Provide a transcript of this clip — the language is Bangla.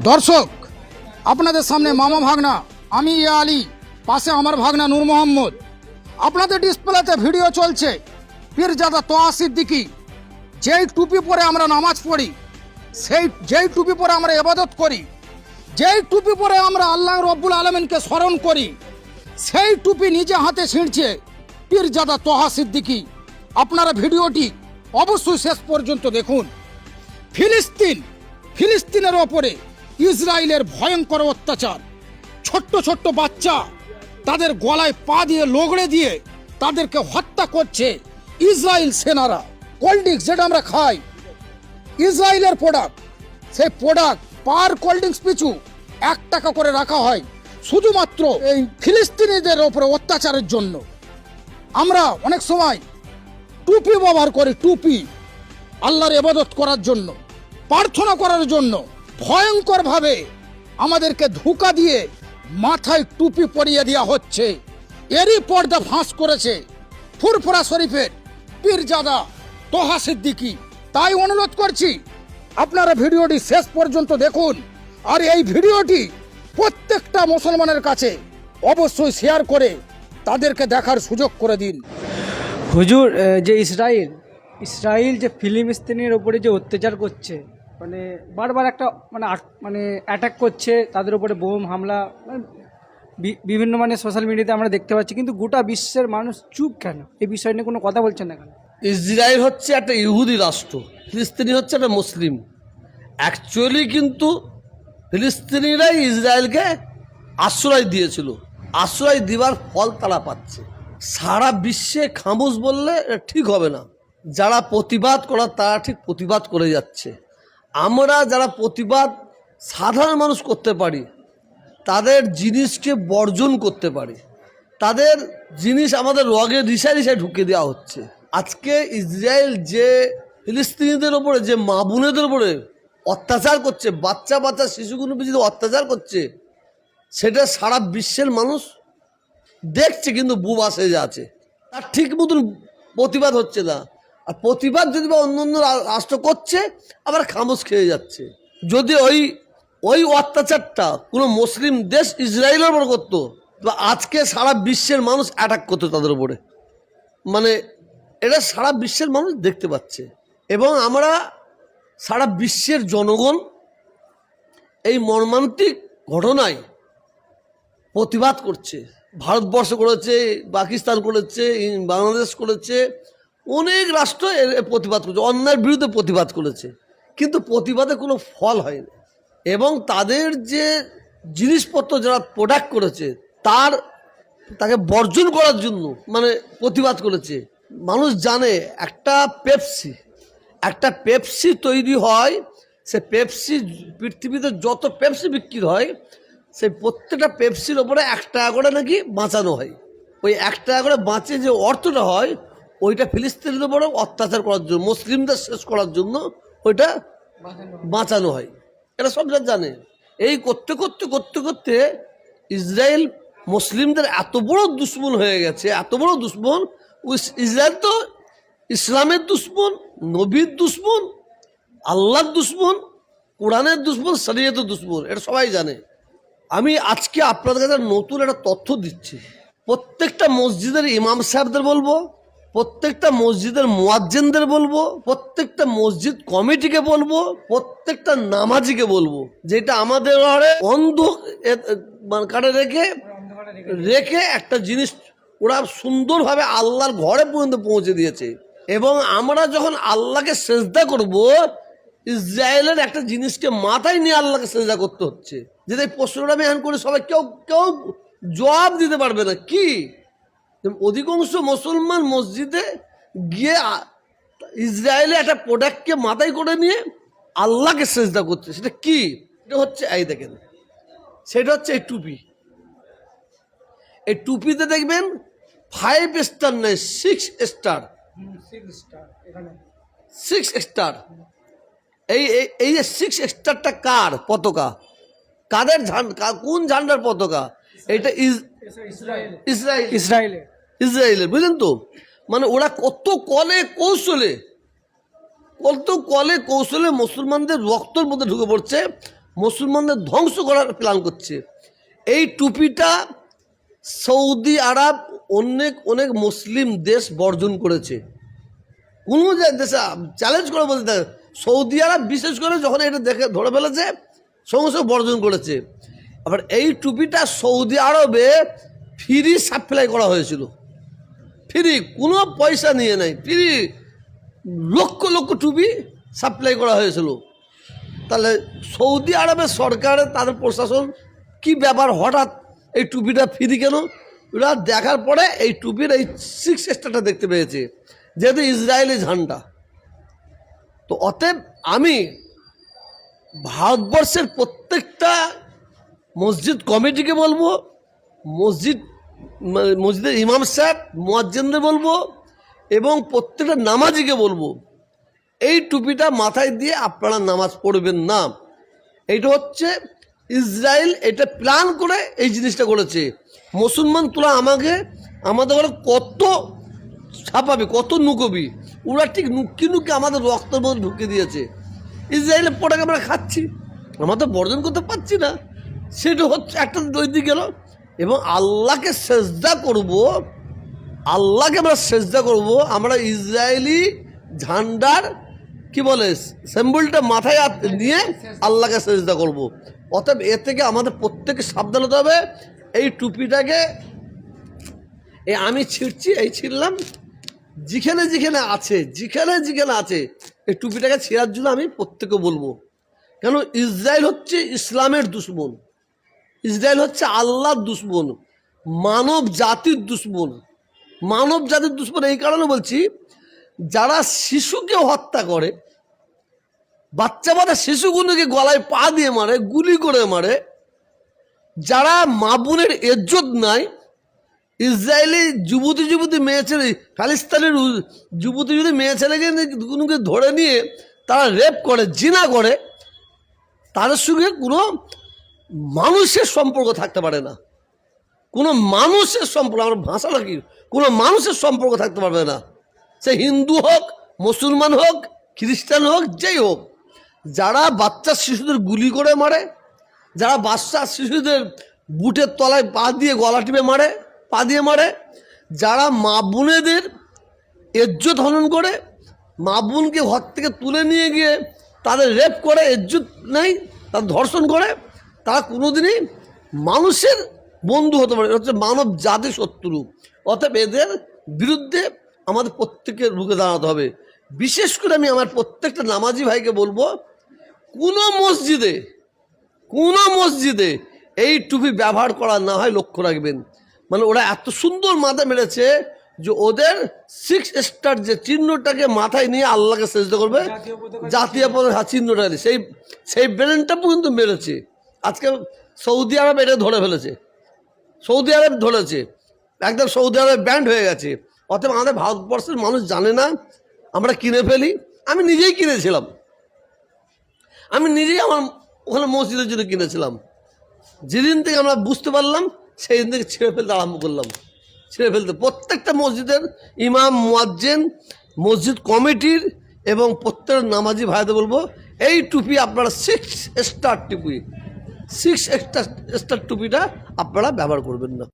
দর্শক, আপনাদের সামনে মামা ভাগনা আমি ইয়া আলী, পাশে আমার ভাগনা নূর মোহাম্মদ। আপনাদের ডিসপ্লেতে ভিডিও চলছে পীরজাদা তোহা সিদ্দিকী। যেই টুপি পরে আমরা নামাজ পড়ি, যেই টুপি পরে আমরা ইবাদত করি, যেই টুপি পরে আমরা আল্লাহ রব্বুল আলমিনকে স্মরণ করি, সেই টুপি নিজে হাতে ছিঁড়ছে পীরজাদা তোহা সিদ্দিকী। আপনারা ভিডিওটি অবশ্যই শেষ পর্যন্ত দেখুন। ফিলিস্তিনের ওপরে ইসরায়েলের ভয়ঙ্কর অত্যাচার। ছোট্ট ছোট্ট বাচ্চা তাদের গলায় পা দিয়ে লগড়ে দিয়ে তাদেরকে হত্যা করছে ইসরায়েল সেনারা। কোল্ড ড্রিঙ্কস যেটা আমরা খাই, ইসরায়েলের প্রোডাক্ট, সেই প্রোডাক্ট পার কোল্ড ড্রিঙ্কস পিছু 1 টাকা করে রাখা হয় শুধুমাত্র এই ফিলিস্তিনিদের ওপরে অত্যাচারের জন্য। আমরা অনেক সময় টুপি ব্যবহার করি, টুপি আল্লাহর ইবাদত করার জন্য, প্রার্থনা করার জন্য। ভয়ঙ্করভাবে আমাদেরকে ধোঁকা দিয়ে মাথায় টুপি পরিয়ে দেওয়া হচ্ছে। এরই পর্দা ফাঁস করেছে ফুরফুরা শরীফের পীরজাদা তোহা সিদ্দিকী। তাই অনুরোধ করছি আপনারা ভিডিওটি শেষ পর্যন্ত দেখুন, আর এই ভিডিওটি প্রত্যেকটা মুসলমানের কাছে অবশ্যই শেয়ার করে তাদেরকে দেখার সুযোগ করে দিন। হুজুর, যে ইসরায়েল যে ফিলিস্তিনের ওপরে যে অত্যাচার করছে, মানে বারবার একটা মানে অ্যাটাক করছে, তাদের উপরে বোম হামলা, বিভিন্ন সোশ্যাল মিডিয়াতে আমরা দেখতে পাচ্ছি, কিন্তু গোটা বিশ্বের মানুষ চুপ কেন? এই বিষয় নিয়ে কোনো কথা বলছেন না কেন? ইসরায়েল হচ্ছে একটা ইহুদি রাষ্ট্র, ফিলিস্তিনি হচ্ছে একটা মুসলিম। অ্যাকচুয়ালি কিন্তু ফিলিস্তিনিরাই ইসরায়েলকে আশ্রয় দিয়েছিল, আশ্রয় দেওয়ার ফল তারা পাচ্ছে। সারা বিশ্বে খামোশ বললে ঠিক হবে না। যারা প্রতিবাদ করার তারা ঠিক প্রতিবাদ করে যাচ্ছে। আমরা যারা প্রতিবাদ সাধারণ মানুষ করতে পারি, তাদের জিনিসকে বর্জন করতে পারি, তাদের জিনিস আমাদের রগে রিসায় রিসায় ঢুকে দেওয়া হচ্ছে। আজকে ইসরায়েল যে ফিলিস্তিনিদের ওপরে, যে মা বোনেদের ওপরে অত্যাচার করছে, বাচ্চা বাচ্চা শিশুগুলো যদি অত্যাচার করছে, সেটা সারা বিশ্বের মানুষ দেখছে, কিন্তু বুব আসে যাচ্ছে, তার ঠিক মতন প্রতিবাদ হচ্ছে না। আর প্রতিবাদ যদি বা অন্য অন্য রাষ্ট্র করছে, আবার খামোশ খেয়ে যাচ্ছে। যদি ওই অত্যাচারটা কোনো মুসলিম দেশ ইসরায়েলের উপর করতো, বা আজকে সারা বিশ্বের মানুষ অ্যাটাক করতো তাদের উপরে। মানে এটা সারা বিশ্বের মানুষ দেখতে পাচ্ছে, এবং আমরা সারা বিশ্বের জনগণ এই মর্মান্তিক ঘটনায় প্রতিবাদ করছে। ভারতবর্ষ করেছে, পাকিস্তান করেছে, বাংলাদেশ করেছে, অনেক রাষ্ট্র এর প্রতিবাদ করেছে, অন্যায়ের বিরুদ্ধে প্রতিবাদ করেছে, কিন্তু প্রতিবাদে কোনো ফল হয়নি। এবং তাদের যে জিনিসপত্র যারা প্রোডাক্ট করেছে, তাকে বর্জন করার জন্য প্রতিবাদ করেছে। মানুষ জানে একটা পেপসি তৈরি হয়, সে পেপসি পৃথিবীতে যত পেপসি বিক্রি হয়, সেই প্রত্যেকটা পেপসির ওপরে 1 টাকা করে নাকি বাঁচানো হয়। ওই 1 টাকা করে বাঁচে যে অর্থটা হয়, ওইটা ফিলিস্তিনের উপরে অত্যাচার করার জন্য, মুসলিমদের শেষ করার জন্য ওইটা বাঁচানো হয়। এটা সব জানে। এই করতে করতে করতে করতে ইসরায়েল মুসলিমদের এত বড় দুশ্মন হয়ে গেছে, এত বড় দুশ্মন। ইসরায়েল তো ইসলামের দুশ্মন, নবীর দুশ্মন, আল্লাহর দুশ্মন, কোরআনের দুশ্মন, শরীয়তের দুশ্মন, এটা সবাই জানে। আমি আজকে আপনাদের কাছে নতুন একটা তথ্য দিচ্ছি। প্রত্যেকটা মসজিদের ইমাম সাহেবদের বলবো, প্রত্যেকটা মসজিদের মুয়াজ্জিনদের বলবো, প্রত্যেকটা মসজিদ কমিটিকে বলবো, প্রত্যেকটা নামাজিকে বলবো, যেটা আমাদের ঘরে অন্ধকারে রেখে একটা জিনিস ওরা সুন্দরভাবে আল্লাহর ঘরে পর্যন্ত পৌঁছে দিয়েছে। এবং আমরা যখন আল্লাহকে সেজদা করব, ইসরায়েলের একটা জিনিসকে মাথায় নিয়ে আল্লাহকে সেজদা করতে হচ্ছে। যেটা প্রশ্নটা আমি এখন করে সবাই কেউ জবাব দিতে পারবে না। কি অধিকাংশ মুসলমান মসজিদে গিয়ে ইসরায়েলে একটা প্রোডাক্টকে মাথায় করে নিয়ে আল্লাহকে সেজদা করছে। সেটা কি? এটা হচ্ছে, এই দেখেন, সেটা হচ্ছে এই টুপি। এই টুপিতে দেখবেন 5 স্টার নেই, 6 স্টার। 6 স্টার। এই যে 6 স্টারটা কার পতাকা? কাদের ঝান্ডা? কোন ঝান্ডার পতাকা? এটা ইসরায়েলের। বুঝলেন তো? ওরা কত কলে কৌশলে মুসলমানদের রক্তের মধ্যে ঢুকে পড়ছে। মুসলমানদের ধ্বংস করার প্ল্যান করছে। এই টুপিটা সৌদি আরব অনেক অনেক মুসলিম দেশ বর্জন করেছে। কোনো দেশে চ্যালেঞ্জ করে বলতে, সৌদি আরব বিশেষ করে যখন এটা দেখে ধরে ফেলেছে সঙ্গে সঙ্গে বর্জন করেছে। আবার এই টুপিটা সৌদি আরবে ফ্রি সাপ্লাই করা হয়েছিল, ফ্রি, কোনো পয়সা নিয়ে নেয়, ফ্রি লক্ষ লক্ষ টুপি সাপ্লাই করা হয়েছিল। তাহলে সৌদি আরবের সরকারের তাদের প্রশাসন কি ব্যাপার, হঠাৎ এই টুপিটা ফ্রি কেন? ওরা দেখার পরে এই টুপির এই 6 স্টারটা দেখতে পেয়েছে, যেহেতু ইসরায়েলি ঝান্ডা। তো অতএব আমি ভারতবর্ষের প্রত্যেকটা মসজিদ কমিটিকে বলবো, মসজিদের ইমাম সাহেব মুয়াজ্জিনদের বলবো এবং প্রত্যেকটা নামাজিকে বলবো, এই টুপিটা মাথায় দিয়ে আপনারা নামাজ পড়বেন না। এইটা হচ্ছে ইসরায়েল এটা প্ল্যান করে এই জিনিসটা করেছে। মুসলমান তোরা আমাদের ঘরে কত ছাপাবি, কত নুকবি, ওরা ঠিক নুকি নুকি আমাদের রক্তের মধ্যে ঢুকে দিয়েছে। ইসরায়েলের প্রোডাক্ট আমরা খাচ্ছি, আমরা তো বর্জন করতে পারছি না। সেটা হচ্ছে একটা দৈদিক গেল। এবং আল্লাহকে সেজদা করব, আল্লাহকে আমরা সেজদা করব, আমরা ইসরায়েলি ঝান্ডার কি বলে সিম্বলটা মাথায় নিয়ে আল্লাহকে সেজদা করব। অতএব এ থেকে আমাদের প্রত্যেকে সাবধান হতে হবে। এই টুপিটাকে আমি ছিঁড়ছি, এই ছিঁড়লাম, যেখানে যেখানে আছে এই টুপিটাকে ছেঁড়ার জন্য আমি প্রত্যেকে বলবো। কেন ইসরায়েল হচ্ছে ইসলামের দুশ্মন, ইসরায়েল হচ্ছে আল্লাহর দুশ্মন, মানব জাতির দুশ্মন। মানব জাতির দুশ্মন এই কারণে বলছি, যারা শিশুকে হত্যা করে, বাচ্চা শিশুগুলোকে গলায় পা দিয়ে মারে, গুলি করে মারে, যারা মা বোনের ইজ্জত নাই, ইসরায়েলি যুবতী মেয়ে ছেলে, প্যালেস্তাইনের যুবতী মেয়ে ছেলেকে ধরে নিয়ে তারা রেপ করে, জিনা করে, তাদের সঙ্গে কোনো মানুষের সম্পর্ক থাকতে পারে না। কোনো মানুষের সম্পর্ক, আমার ভাষাটা কি, কোনো মানুষের সম্পর্ক থাকতে পারবে না। সে হিন্দু হোক, মুসলমান হোক, খ্রিস্টান হোক, যেই হোক। যারা বাচ্চা শিশুদের গুলি করে মারে, যারা বাচ্চা শিশুদের বুটের তলায় পা দিয়ে গলা টিপে মারে, পা দিয়ে মারে, যারা মা বোনেদের ইজ্জত হনন করে, মা বোনকে ঘর থেকে তুলে নিয়ে গিয়ে তাদের রেপ করে, ইজ্জত নেই, তাদের ধর্ষণ করে, তারা কোনোদিনই মানুষের বন্ধু হতে পারে। হচ্ছে মানব জাতির শত্রু। অতএব এদের বিরুদ্ধে আমাদের প্রত্যেকের রুখে দাঁড়াতে হবে। বিশেষ করে আমি আমার প্রত্যেকটা নামাজি ভাইকে বলবো, কোনো মসজিদে এই টুপি ব্যবহার করা না হয় লক্ষ্য রাখবেন। মানে ওরা এত সুন্দর মাথা মেরেছে যে ওদের 6 স্টার যে চিহ্নটাকে মাথায় নিয়ে আল্লাহকে সেজদা করবে, জাতীয় পতাকা চিহ্নটা, সেই ব্রেনটা পর্যন্ত মেরেছে। আজকে সৌদি আরব এটা ধরে ফেলেছে, একদম সৌদি আরবে ব্যান্ড হয়ে গেছে। অতএব আমাদের ভারতবর্ষের মানুষ জানে না, আমরা কিনে ফেলি। আমি নিজেই কিনেছিলাম, আমার ওখানে মসজিদের জন্য কিনেছিলাম। যেদিন থেকে আমরা বুঝতে পারলাম সেই দিন থেকে ছেড়ে ফেলতে আরম্ভ করলাম, প্রত্যেকটা মসজিদের ইমাম, মুয়াজ্জিন, মসজিদ কমিটির এবং প্রত্যেক নামাজি ভাইদের বলবো, এই টুপি আপনারা 6 স্টার টুপিটা আপনারা ব্যবহার করবেন না।